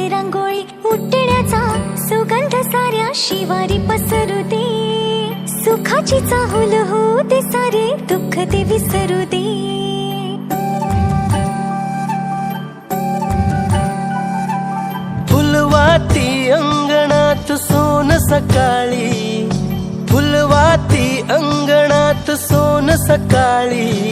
दे रांगोळी उठण्याचा सुगंध साऱ्या शिवारी पसरू दे. सुखाची चाहुल होऊ दे सारे दुःख ते विसरू दे. फुलवाती अंगणात सोन सकाळी, फुलवाती अंगणात सोन सकाळी.